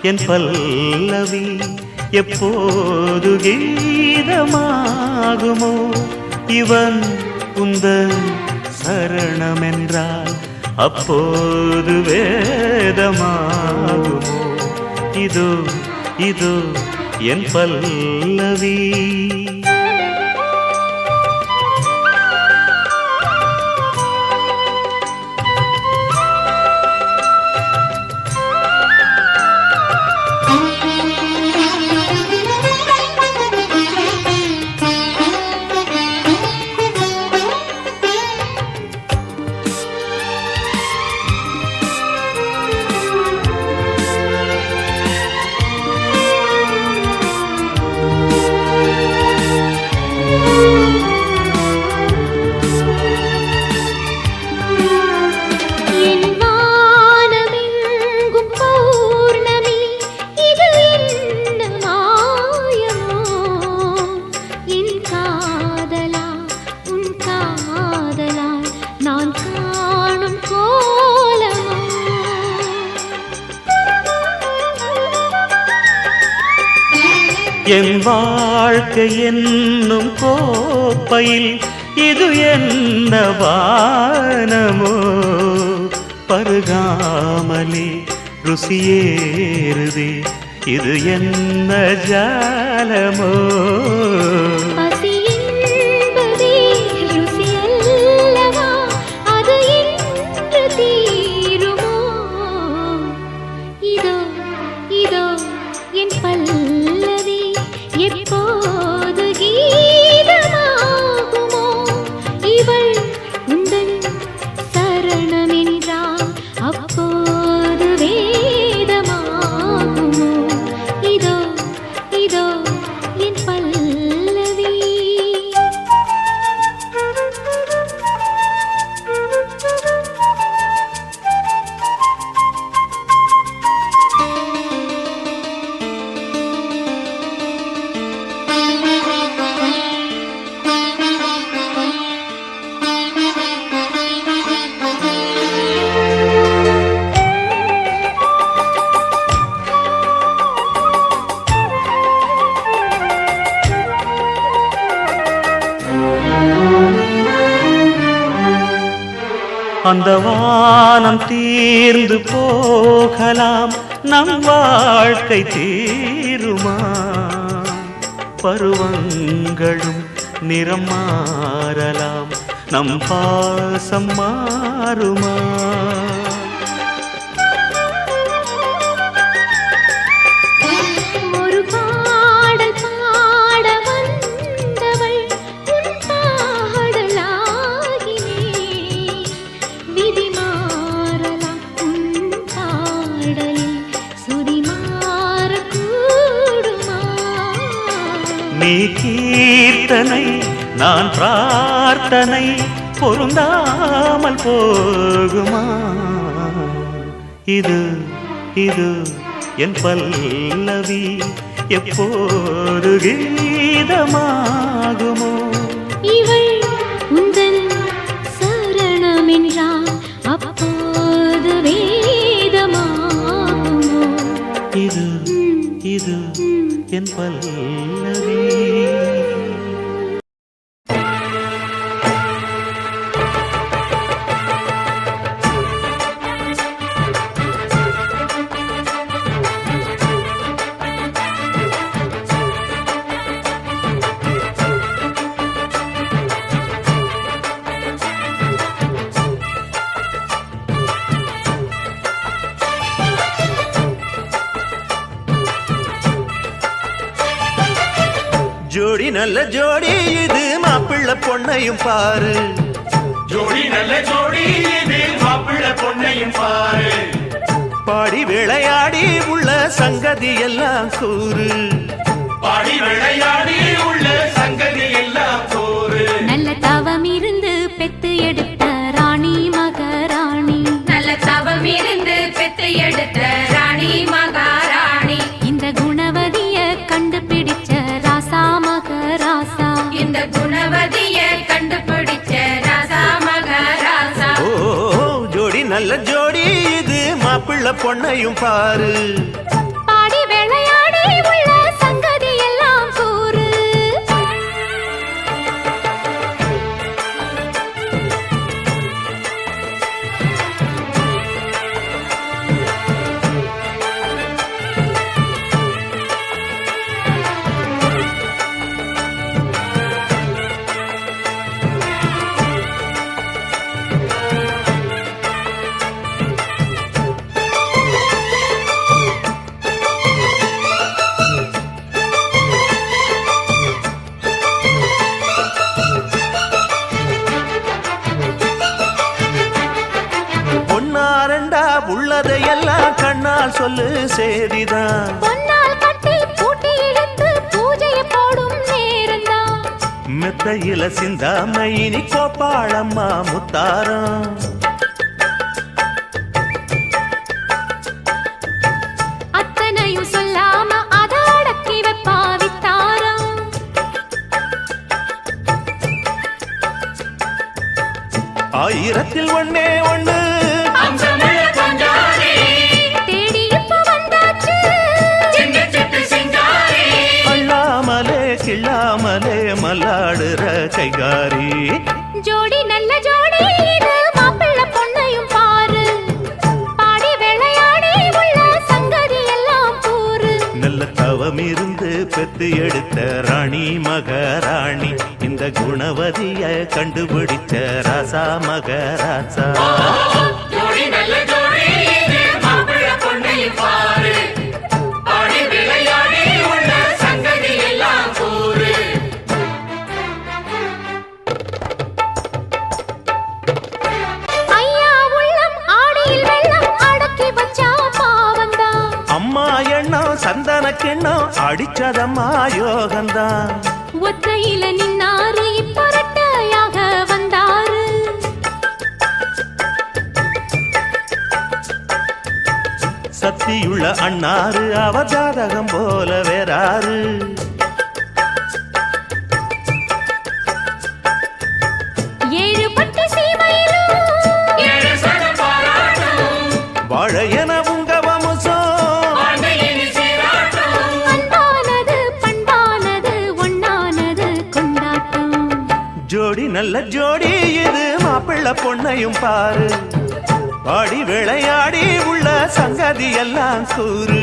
என் பல்லவி எப்போது கீதமாகுமோ இவன் உந்தன் சரணமென்றால் அப்போது வேதமாகுமோ இதோ இதோ என் பல்லவி என் வாழ்க்கை என்னும் கோப்பையில் இது என்ன வானமோ பருகாமலே ருசியேறுதே இது என்ன ஜாலமோ எப்போது கீதமாகுமோ இவள் உந்தன் சரணமென்றால் அப்போது வேதமாகுமோ இதோ இதோ என் பல்லவி அந்த வானம் தீர்ந்து போகலாம் நம் வாழ்க்கை தீருமா பருவங்களும் நிறம் மாறலாம் நம் பாசம் மாறுமா நீ கீர்த்தனை நான் பிரார்த்தனை பொருந்தாமல் போகுமா இது இது என் பல்லவி எப்போது கீதமாகுமோ இவள் உந்தன் சரணமென்றால் அப்போது வேதமாகுமோ இது இது என் பல்லவி ஜோடி நல்ல ஜோடி இது மாப்பிள்ளை பொண்ணையும் பாரு ஜோடி நல்ல ஜோடி இது மாப்பிள்ளை பொண்ணையும் பாரு பாடி விளையாடி உள்ள சங்கதி எல்லாம் கூறு பாடி விளையாடி உள்ள சங்கதி எல்லாம் கூறு நல்ல தவம் இருந்து பெத்து எடுத்த ராணி மகாராணி நல்ல தவம் இருந்து பெத்து எடுத்த ராணி மகாராணி இந்த குணவதிய கண்டுபிடிச்ச ராசா மகராசா இந்த குணவதிய கண்டுபிடிச்ச ராசா மகராசா ஓ ஜோடி நல்ல ஜோடி இது மாப்பிள்ளை பொண்ணையும் பாரு சொல்லு சேதிதான். பொன்னால் கட்டி பூட்டி இழுத்து பூஜையை போடும் நேரம்தான். மெத்தையில சிந்தாம இனி கோப்பாளம்மா முத்தாரம். அத்தனையும் சொல்லாம அத அடக்கி வைப்பா வித்தாரம். ஆயிரத்தில் ஒண்ணே ஒண்ணு அம்சமுள்ள பஞ்சாரி தேடி இப்ப வந்தாச்சு. சின்ன சிட்டு சிங்காரி அள்ளாமலே கிள்ளாமலே மல்லாடுற கைகாரி. ஜோடி நல்ல ஜோடி இது மாப்பிள்ளை பொண்ணையும் பாரு. பாடி விளையாடி உள்ள சங்கதி எல்லாம் கூறு. நல்ல தவம் இருந்து பெத்து எடுத்த ராணி மகாராணி. இந்த குணவதிய கண்டுபிடிச்ச ராசா மகராசா. ஜோடி நல்ல ஜோடி இது மாப்பிள்ளை பொண்ணையும் பாரு ஆடி விளையாடி உள்ள சங்கதி எல்லாம் கூறு ஐயா உள்ளம் ஆடியில் வெள்ளம் அடக்கி வச்சா பாவந்தான். அம்மா எண்ணம் சந்தன கிண்ணம் அடிச்சதம்மா யோகந்தான். ஒத்தையில நின்னாரு இப்ப ரெட்டையாக வந்தாரு. சக்தியுள்ள அண்ணாரு அவ ஜாதகம் போல வேறாரு. ஏழு பட்டு சீமையிலும் ஏழு சனம் பாராட்டும் வாழ என உங்க வம்சம். ஆண்டையினி சீராட்டும் அன்பானது பண்பானது ஒண்ணானது கொண்டாட்டம். ஜோடி நல்ல ஜோடி இது மாப்பிள்ளை பொண்ணையும் பாரு. பாடி விளையாடி உள்ள சங்கதி எல்லாம் கூறு.